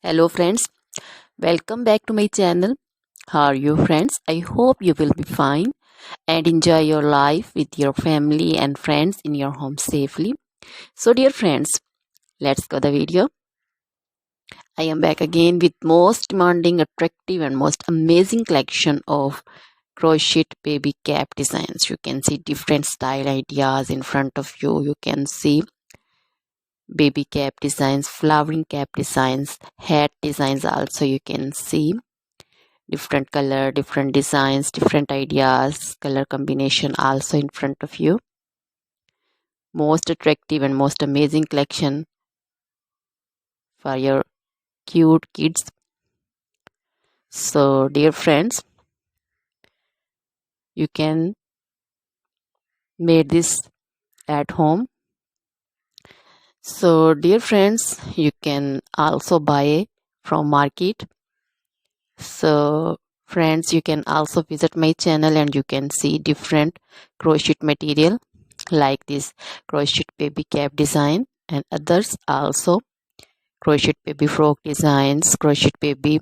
Hello friends, welcome back to my channel. How are you friends? I hope you will be fine and enjoy your life with your family and friends in your home safely. So dear friends, let's go the video. I am back again with most demanding, attractive and most amazing collection of crochet baby cap designs. You can see different style ideas in front of you. You can see baby cap designs, flowering cap designs, hat designs also you can see. Different color, different designs, different ideas, color combination also in front of you. Most attractive and most amazing collection for your cute kids. So dear friends, you can make this at home. So dear friends, you can also buy from market. So friends, you can also visit my channel and you can see different crochet material like this crochet baby cap design and others also, crochet baby frock designs, crochet baby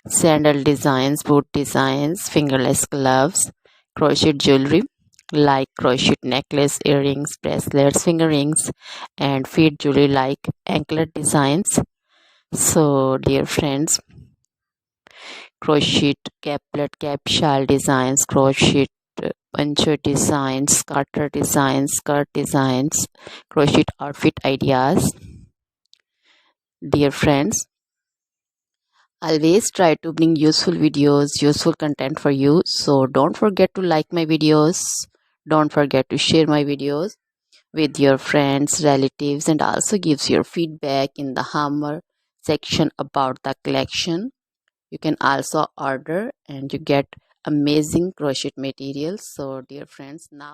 sandal designs, boot designs, fingerless gloves, crochet jewelry like crochet necklace, earrings, bracelets, finger rings and feet jewelry like anklet designs. So dear friends, crochet caplet, cap shawl designs, crochet poncho designs, garter designs, skirt designs, crochet outfit ideas. Dear friends, always try to bring useful videos, useful content for you. So don't forget to like my videos. Don't forget to share my videos with your friends, relatives, and also gives your feedback in the hammer section about the collection. You can also order and you get amazing crochet materials. So dear friends, now